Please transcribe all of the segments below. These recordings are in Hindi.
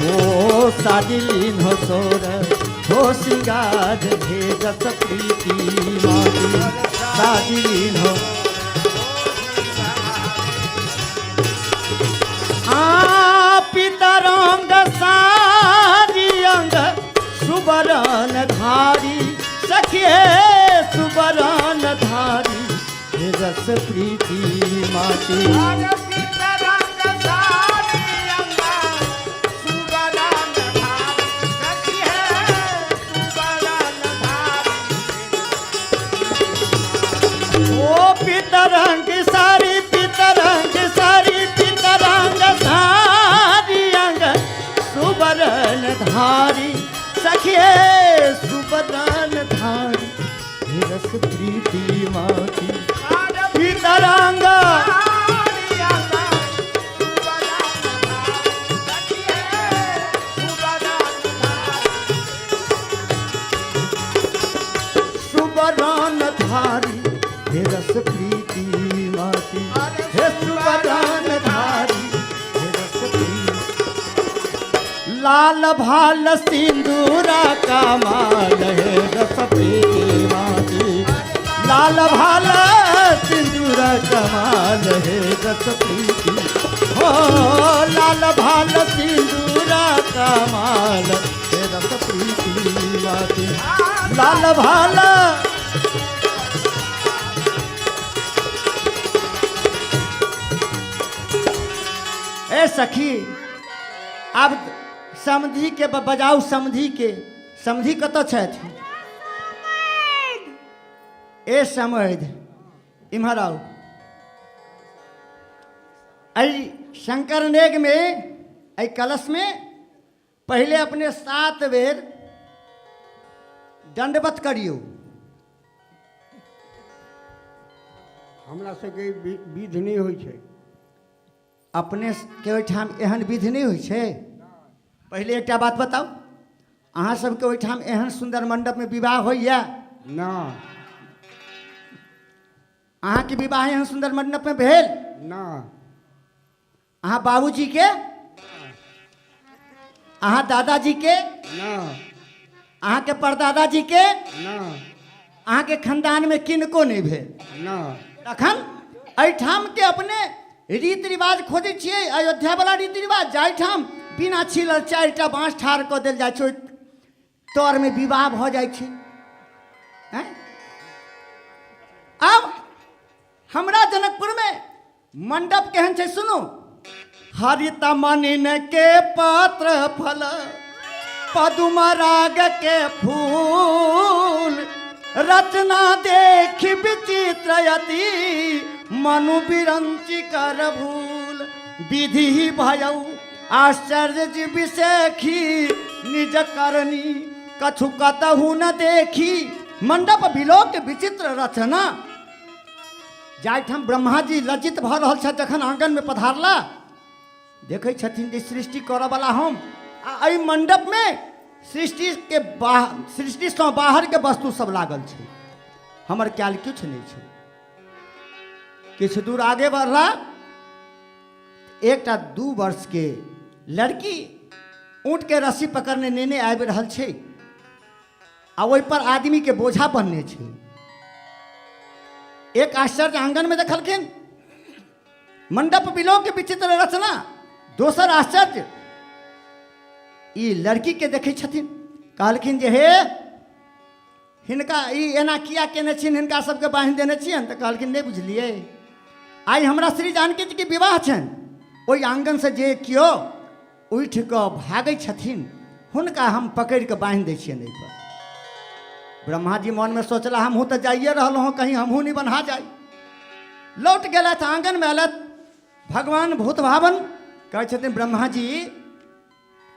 हो साजिलीन हो सोर हो सिंगार भेजस प्रीति माटी साजिलीन हो पितरंग सारी अंग सुबरन धारी सखिए सुबरन धारी रस प्रीति माटी ओ पितरंग सारी पितरंग सारी पितरंग धारी अंग सुबरन धारी सखिए सुबरन धारी रस प्रीति माटी पितरंग सुबरन धारी रस प्रीति माटी हे सुबरन धारी रस प्रीति लाल भाल सिंदूरा कमाल है रस प्रीति माटी लाल भाल सिंदूरा कमाल है रस प्रीति हो लाल भाल सिंदूरा कमाल है रस प्रीति माटी लाल भाल ए सखी अब समधी के बजाऊ समधी के समधी कत छथि ए समध इम्हर आओ आई शंकर नेग में आई कलश में पहले अपने 7 बेर दंडवत करियो हमरा सबके विधि नहीं होइ छै अपने के ओहिठाम एहन विधि नहीं होइ छै पहले एकटा बात बताओ अहाँ सबके ओहिठाम एहन सुंदर मंडप में विवाह होइया ना अहाँ के विवाह एहन सुंदर मंडप में भेल ना अहाँ बाबूजी के अहाँ दादाजी के ना अहाँ के परदादा जी के ना अहाँ के खानदान में किनको नहीं भेल ना तखन एहिठाम के अपने रीति रिवाज खोजे छियै अयोध्या वाला रीति रिवाज जाहिठाम बिना छिलल 4टा बाँस ठाढ़ कऽ देल जाइ छै तर में विवाह भऽ जाइ छै अब हमरा जनकपुर में मंडप केहन छै सुनू हरित मनिन के पात्र फल पदुम राग के फूल रचना देख विचित्र यति मनु बिरंची कर भूल विधि भयऊ आश्चर्य विषेखी निज करनी कछु कतहु न देखी मंडप बिलोक विचित्र रचना जाहिठाम ब्रह्मा जी लज्जित भ रहल छथि जखन आंगन में पधारला देखै छथिन जे सृष्टि करऽ वाला हम आ एहि मंडप में सृष्टि सँ बाहर के वस्तु सब लागल छै हमर कयल किछु नहीं छै किछु दूर आगे बढ़ला एकटा 2 वर्ष के लड़की ऊँट के रस्सी पकड़ने नेने आबि रहल छै आ ओहि पर आदमी के बोझा बनने छै एक आश्चर्य आंगन में देखलखिन मंडप बिलोक के विचित्र रचना दोसर आश्चर्य ई लड़की के देखे छथिन कहलखिन जे हे हिनका ई एना किया केने छिन हिनका सबके बांधि देने छियन तऽ कहलखिन नहीं बुझलिए आई हमरा श्री जानकी जी के विवाह छन ओहि आंगन से जे कियो उठ कऽ भागै छथिन हुनका हम पकड़ के बांधि दै छियन एहि पर ब्रह्मा जी मन में सोचला हमहूँ तऽ जाइए रहल हूँ कहीं हमहूँ नहीं बन्हा जाय लौट गेलथ आंगन में अयलथ भगवान भूत भावन कहै छथिन ब्रह्मा जी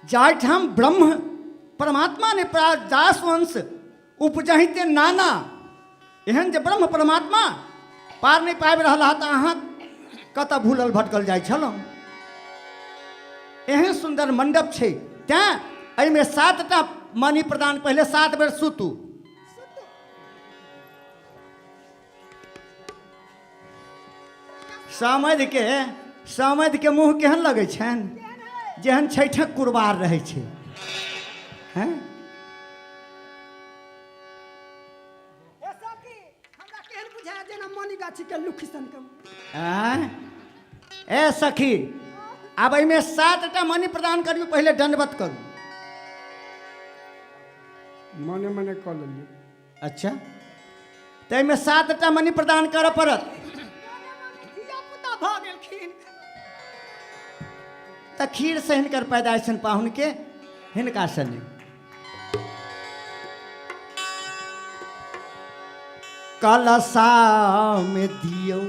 जाहिठाम ब्रह्म परमात्मा ने दास वंश उपजहिते नाना एहन जे ब्रह्म परमात्मा पार नहीं पाबि रहला तऽ अहाँ कतऽ भूलल भटकल जाइ छलहुँ एहन सुंदर मंडप छै तैं एहिमे 7टा मणि प्रदान पहले 7 बेर सुतू समझ के समध के मुँह केहन लगै छनि जेहन छैठक कुरबार रहै छै हैं हमरा केहन बुझाय जेना मनी गाछी के लुखिसन के आँय? ए सखी आब एहिमे 7टा मणि प्रदान करियो पहले दंडवत करू मने मने कऽ लेलियै अच्छा तो एहिमे 7टा मणि प्रदान करऽ पड़त धिया पुता भऽ गेलखिन तऽ खीर से हिनकर पैदाइश छनि पाहुन के हिनका से नहि कलशा में दियो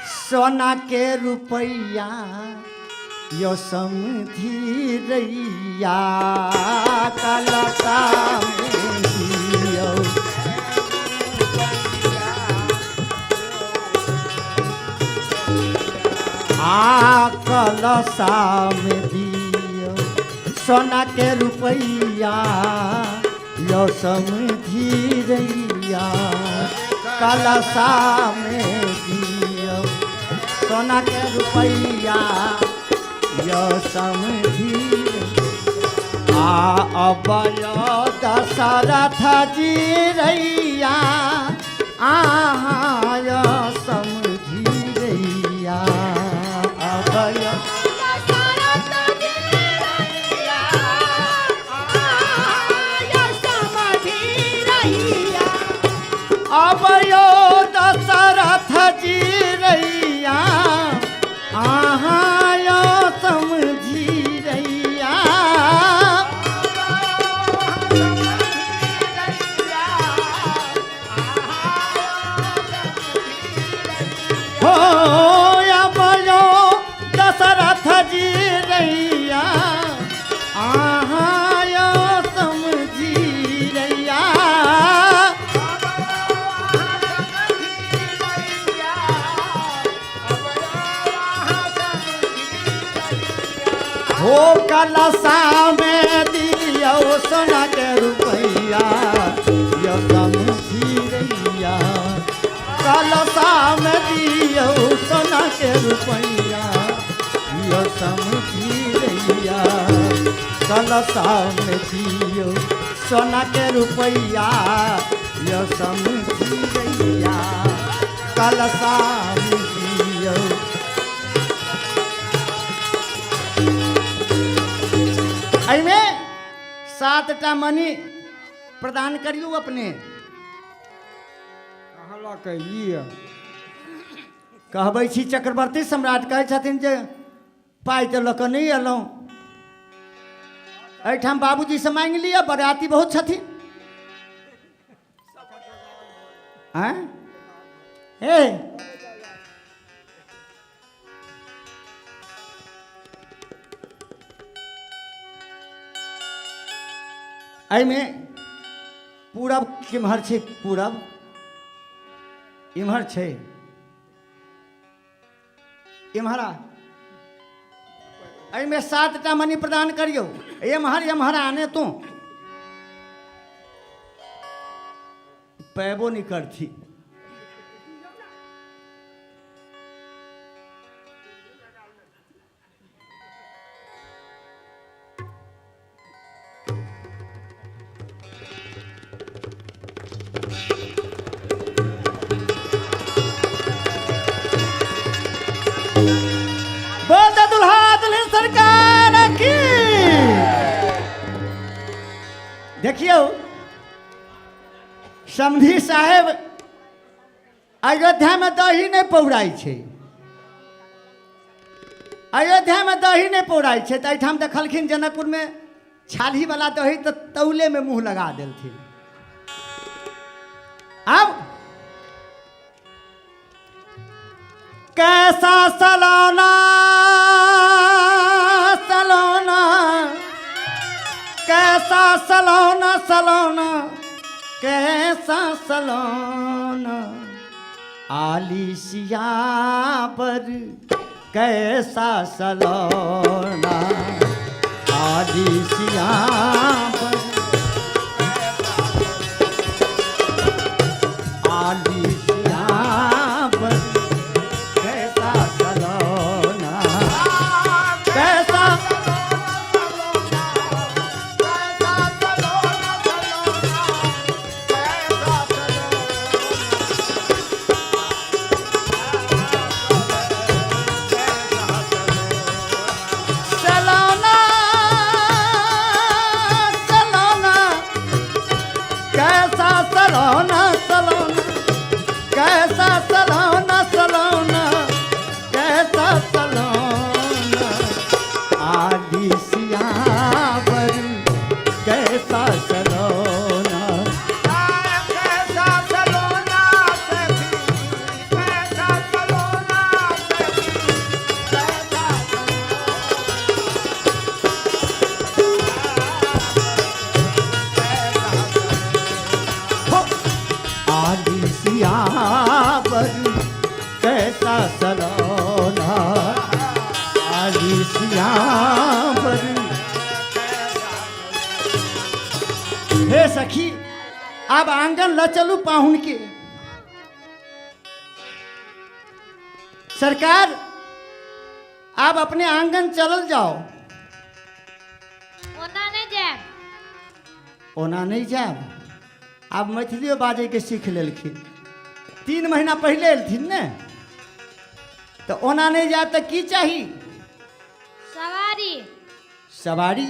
सोना के रुपैया यो समधी रैया कलशा में दियो कलशा में दियो सोना के रुपैया यो समधी रैया कलशा में दियो सोना के रुपैया यो समधी अबय दशरथ जी रैया यो समधी रैया अबय अबयो दशरथ जी रैया यो समझी रैया हो अबयो दशरथ जी रैया यो समझी रैया हो कलशा में दियो सोना के रुपैया यो समझी रैया कलशा में दियो सोना के रुपैया यो समझी रैया कलशा में दियो सोना के रुपैया यो समझी रैया कलशा में दियो एहिमे 7टा मणि प्रदान करियो अपने कहलक ई कहबै छी चक्रवर्ती सम्राट कहै छथिन जे पाइ तऽ लऽ कऽ नहि अयलहुँ एहिठाम बाबूजी से मांगि लिअ बरियाती बहुत छथिन आँय हे एहिमे पूरब केम्हर छै पूरब इम्हर छै इम्हरा एहिमे 7टा मणि प्रदान करियो एम्हर एम्हर आने तू पैबो नहीं करती बोलते दुल्हा दुल्हन सरकार की देखियो समधी साहेब अयोध्या में दही नहीं पौराई छे अयोध्या में दही नहीं पौराई छे तो एठाम देखलखिन जनकपुर में छाली वाला दही तो तौले में मुंह लगा देलथिन अब कैसा सलोना सलोना कैसा सलोना सलोना कैसा सलोना आलिसिया पर कैसा सलोना आलिसिया पर आलिसिया पर कैसा सलोना कैसा सलोना आली सियावर कैसा सलोना कैसा सलोना सखी, कैसा सलोना सखी, कैसा हो आली सियावर कैसा सलोना आली सियावर। हे सखी अब आंगन ल चलू पाहुन के। सरकार आप अपने आंगन चलल जाओ। ओना नहीं जाए। ओना नहीं जाए आप मैथिलियो बाजे के सीख लेलखिन 3 महीना पहले एलथिन ने तो ओना नहीं जाए तो की चाही सवारी। सवारी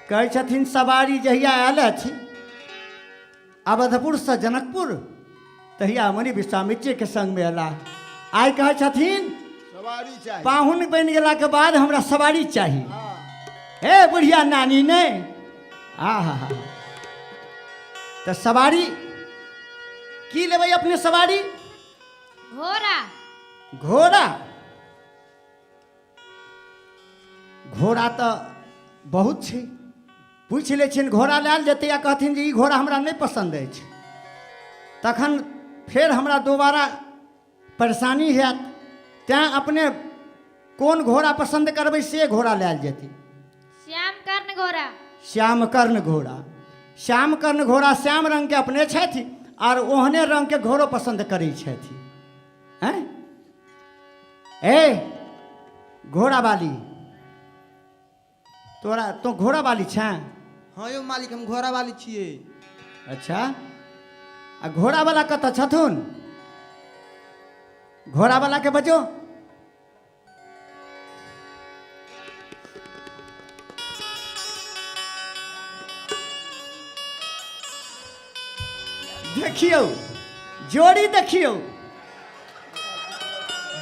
कहै छथिन सवारी जहिया आयल अछि अवधपुर से जनकपुर तहिया मुनि विश्वामित्र के संग में अला। आइ कहै छथिन सवारी चाहिए। पाहुन बन गेला के बाद हमरा सवारी चाही। हे बुढ़िया नानी ने आहा तो सवारी की लेबै अपने सवारी घोड़ा। घोड़ा घोड़ा तो बहुत छै पूछ ले छिन घोड़ा लायल जेतै या कहथिन जे ई घोड़ा हमरा नहीं पसंद अछि तखन फेर हमरा दोबारा परेशानी हैत तैं अपने कोन घोड़ा पसंद करबै से घोड़ा लायल जेतै। श्याम कर्ण घोड़ा। श्यामकर्ण घोड़ा श्यामकर्ण घोड़ा श्याम रंग के अपने छथि और ओहने रंग के घोड़ो पसंद करै छथि। हैं ए घोड़ा वाली तोरा तो घोड़ा वाली छ। हाँ यो मालिक हम घोड़ा वाली छिए। अच्छा आ घोड़ा वाला कत छथुन घोड़ा वाला के बजो। देखियो जोड़ी देखियो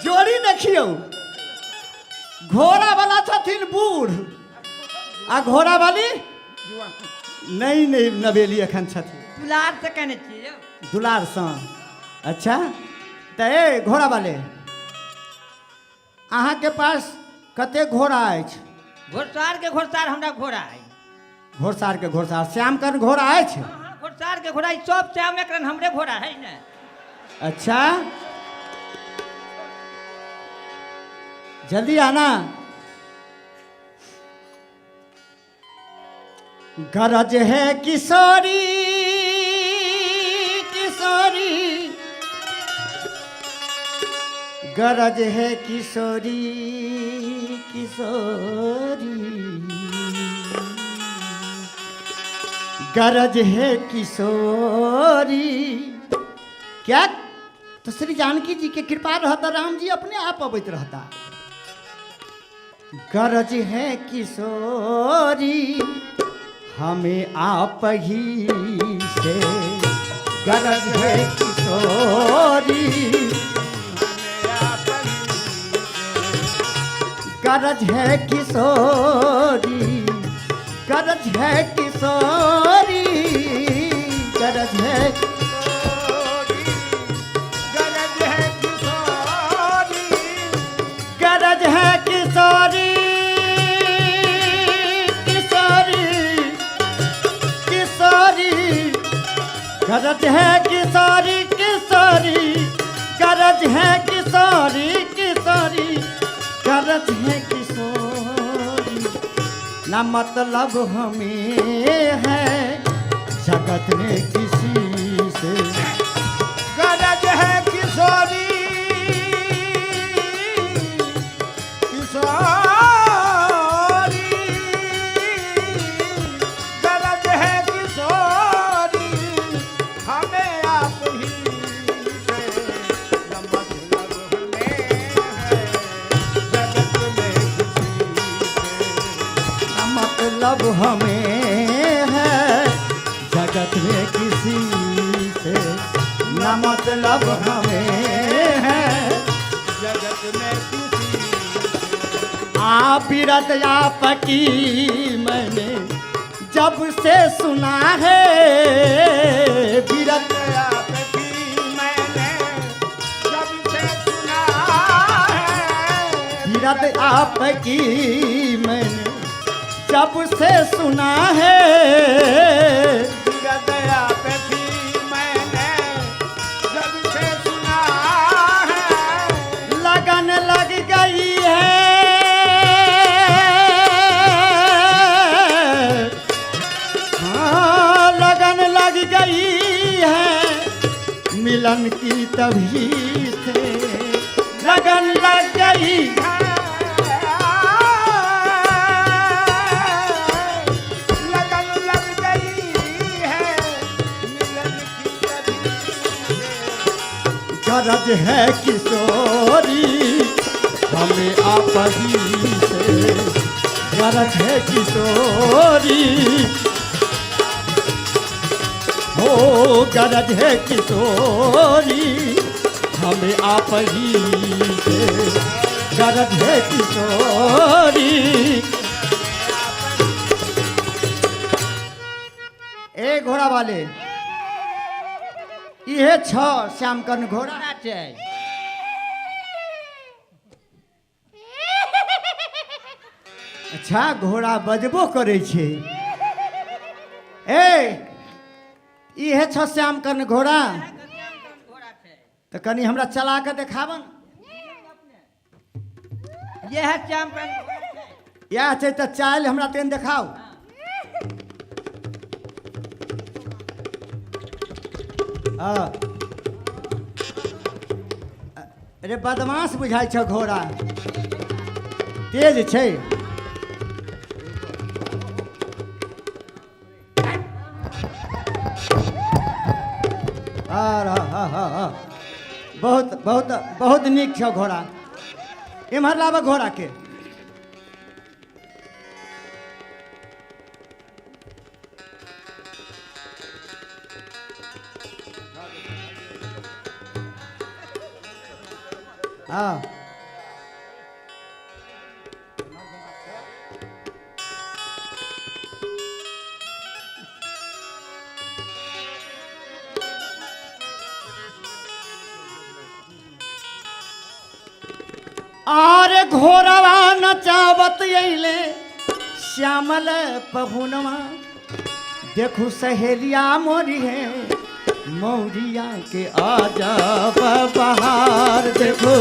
जोड़ी देखियो घोड़ा वाला छथिन बूढ़ आ घोड़ा वाली नहीं नहीं नवेली अखन छथिन दुलार से कहने छिए। दुलार सँ। अच्छा तो ए घोड़ा वाले अहाँ के पास कते घोड़ा अछि। घोड़सार के घोड़सार हमरा घोड़ा है। घोड़सार के घोड़सार श्यामकर्ण घोड़ा अछि। हाँ घोड़सार के घोड़ा है, सब श्याम एकरन हमरे घोड़ा है ना। अच्छा जल्दी आना। गरज है किशोरी किशोरी गरज है किशोरी किशोरी गरज है किशोरी। क्या तो श्री जानकी जी के कृपा रहता राम जी अपने आप अबैत रहता। गरज है किशोरी हमें आप ही से गरज है किशोरी गरज है किशोरी गरज है किशोरी गरज है गरज है किशोरी किशोरी किशोरी गरज है किशोरी किशोरी गरज है किशोरी किशोरी गरज है किशोरी। ना मतलब हमें है जगत में किसी से गरज है किशोरी किशोरी गरज है किशोरी हमें आप ही से नमक लग हमें है जगत में किसी से ना मतलब हमें है जगत में किसी से। ना मतलब हमें है जगत में खुशी बिरत आपकी मैंने जब से सुना है, बिरत आपकी मैंने जब से सुना है, बिरत आपकी मैंने जब से सुना है, बिरत आपकी मैंने जब से सुना है, लगन लग गई है, हाँ लगन लग गई है, मिलन की तभी से लगन लग गई है। लगन लग गई है, मिलन की तभी से। गरज है किशोरी हमें आप ही से, गरज है किशोरी, हो गरज है किशोरी हमें आप ही से, गरज है किशोरी। ए घोड़ा वाले ये छ श्यामकर्ण घोड़ा घोड़ा छै अच्छा घोड़ा बजबो करे छे। ए इहे छ श्यामकर्ण घोड़ा घोड़ा छै तो कनी हमरा चला के देखाबन। ये है श्यामकर्ण घोड़ा छै। या छै तो चाल हमरा तेन देखाओ। अरे बदमाश बुझाइ छ घोड़ा तेज छै। बहुत बहुत बहुत नीक छ घोड़ा। एम्हर लाबऽ घोड़ा के। हाँ आर घोरवा नचावत अइले श्यामल पहुनवा, देखू सहेलिया मोरी है मौरिया के आजा बहार, देखो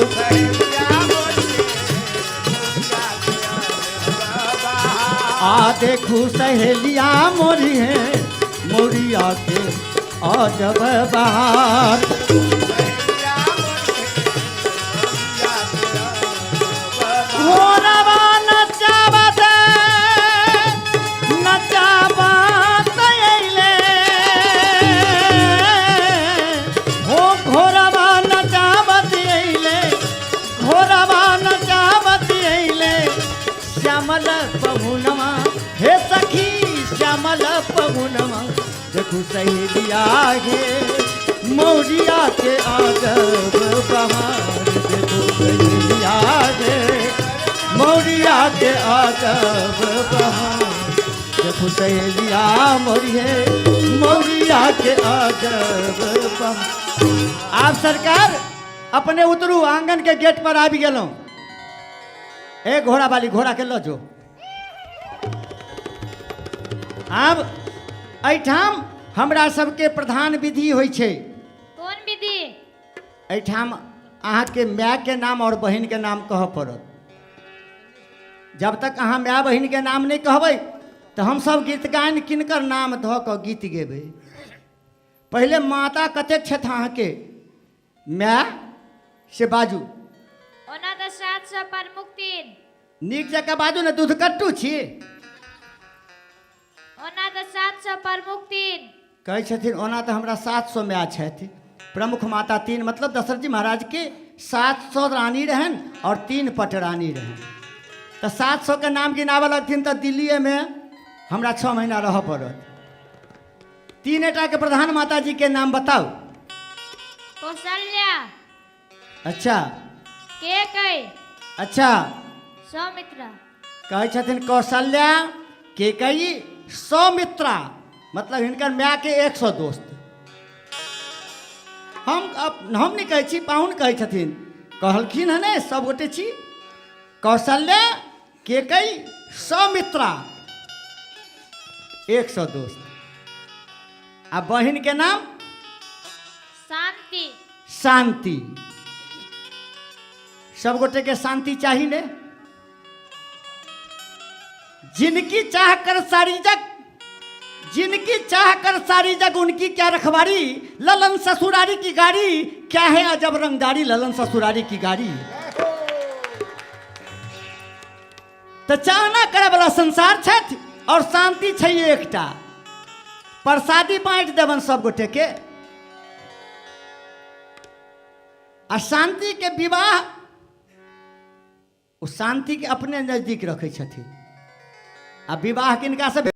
आ देखू सहेलिया मोरी है मौरिया के आजा बहार। घोरवा नचावत नचावत अइले, हो घोरवा नचावत अइले, घोरवा नचावत अइले श्यामल पहुनवा, हे सखी श्यामल पहुनवा, देखू सहेलिया गे मौरिया के आजब बहार, देखू सहेलिया गे मौरिया के आजब बहार, देखू सहेलिया मोरिये मौरिया के आजब बहार। आप सरकार अपने उतरू, आंगन के गेट पर आबि गेलौं। ए घोड़ा वाली घोड़ा के लो जो। आब एहिठाम हमरा सबके प्रधान विधि होइ छै। कौन विधि? एहिठाम अहाँके माय के नाम और बहिन के नाम कहऽ पड़त। जब तक अहाँ माय बहिन के नाम नहीं कहबै तो हम सब गीत गायन किनकर नाम धऽ कऽ गीत गेबै। पहले माता कतेक छथि अहाँके माय से बाजू। ओना तऽ 700 प्रमुख 3। नीक जकाँ बाजू ने, दूध कट्टू छी। ओना तऽ 700 प्रमुख 3। कहै छथिन ओना तऽ हमरा 700 माय छथि, प्रमुख माता 3, मतलब दशरथ जी महाराज के 700 रानी रहन और 3 पटरानी रहन। तो 700 के नाम गिनाबऽ लगथिन तो दिल्ली में हमरा 6 महीना रह पड़त। 3 के प्रधान माता जी के नाम बताओ। कौशल्या, अच्छा के कई अच्छा सौमित्रा कहै छथिन कौशल्या केकई सौमित्रा मतलब हिनकर माय के 100 दोस्त। हम नहीं कहै छी, पाहुन कहै छथिन, कहलखिन हने सब गोटे छी कौशल्या केकई सौमित्रा 100 दोस्त। आ बहन के नाम शांति शांति। सब गोटे के शांति चाहिए ने। जिनकी चाह कर सारी जग, जिनकी चाह कर सारी जग उनकी क्या रखवारी, ललन ससुरारी की गाड़ी क्या है अजब रंगदारी, ललन ससुरारी की गाड़ी। तो चाहना करे वाला संसार छथि और शांति छै एकटा। प्रसादी बांट देवन सब गोटे के। आ शांति के विवाह वो शांति के अपने नजदीक रखे छथिन। आ विवाह किनका से